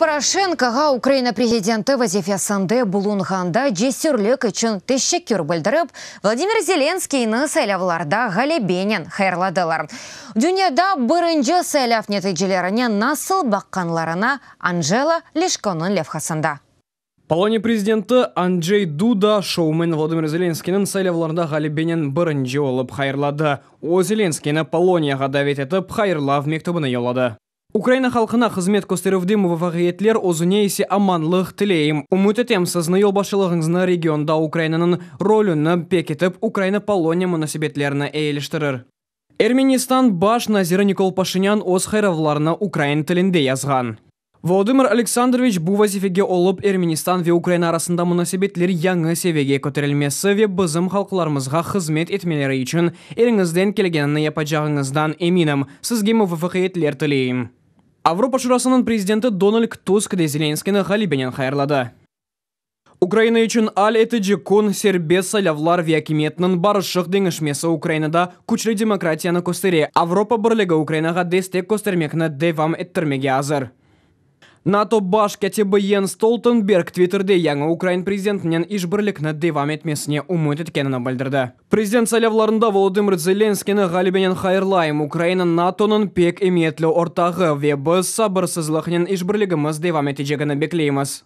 Порошенкоға Украина президенті вазифесінде бұлынғанда жесүрлік үшін тешеккер білдіріп, Владимир Зеленскийні сайлавларда ғалебенен хайырладылар. Дүнияда бірінші сайлав нәтижелеріне насыл баққанларына Анжела Лешконың левхасында. Полония президенті Анджей Дуда шоумен Владимир Зеленскийнің сайлавларда ғалебенен бірінші олып хайырлады. О Зеленскийні Полонияға давет етіп хайырлав мектебіні елады. Украина халқына қызмет көстерівді мұвағиетлер озыне есе аманлық тілейім. Үміт етем сізні елбашылығыңызны регионда Украинаның роліні пекетіп, Украина Полония мұнасибетлеріні әйеліштірір. Эрменистан баш назиры Никол Пашинян оз хайравларына Украин тілінде язған. Владимир Александрович бұл вазифеге олып Эрменистан ве Украина арасында мұнасибетлер яңы севеге көтерілмесі ве бізім халқыларымызға қызмет етмелері үшін еріңізден келгеніне япачағыңыздан еминім. Сізге мұвағиетлер тілейім. Авропа Шурасының президенті Дональд Туск де Зеленскийні ғалибенен хайырлады. Украина үшін ал етіджі күн сербез сайлавлар виакиметінің барышық деңішмесі Украинада күчлі демократияны көстере. Авропа бірлігі Украинаға дестек көстермекіні девам еттірмеге азыр. НАТО баш кәтебі Йенс Столтенберг твиттерде яңы Украин президентінен ишбірлікні девам етмесіне үміт еткенін білдірді. Президент сайлавларында Володимир Зеленскийні ғалибенен хайырлайым. Украина НАТОның пек еметлі ортағы ве біз сабырсызлықнен ишбірлігіміз девам етежегіні беклейміз.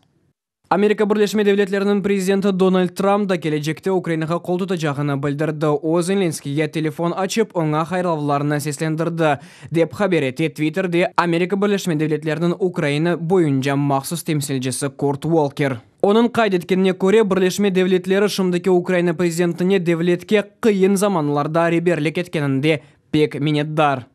Америка Бірлескен Девлетлерінің президенті Дональд Трамп да келечекте Украинаға қол тұтacağını білдірді. О Зеленскийге телефон açып, оңа хайырлауларына сеслендірді. Деп хабар етті Твиттерде Америка Бірлескен Девлетлерінің Украина бойынша мақсус темсілжесі Курт Уолкер. Оның қайдеткеніне көре Бірлескен Девлетлері шымдыке Украина президентіне девлетке қиын заманларда реберлік еткенінде пек минетдар.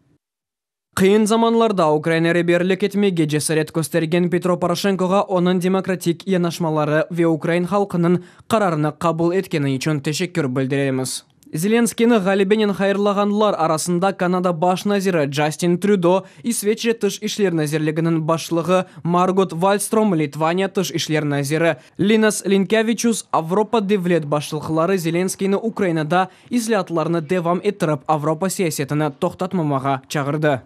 Қиын заманларда Украина реберлік етмеге жесарет көстерген Петро Порошенкоға оның демократик янашмалары ве Украин халқының қарарыны қабыл еткені үшін тешеккер білдіреміз. Зеленскийні ғалибенен хайырлағанлар арасында Канада баш назиры Джастин Трюдо, Исвече тыш ишлер назирлігінің башлығы Маргот Вальстром, Литвания тыш ишлер назиры Линас Линкевичус, Авропа девлет башлықлары Зеленскийні Украинада излятларыны девам еттіріп Авропа сиясетіні тоқтатмамаға чағырды.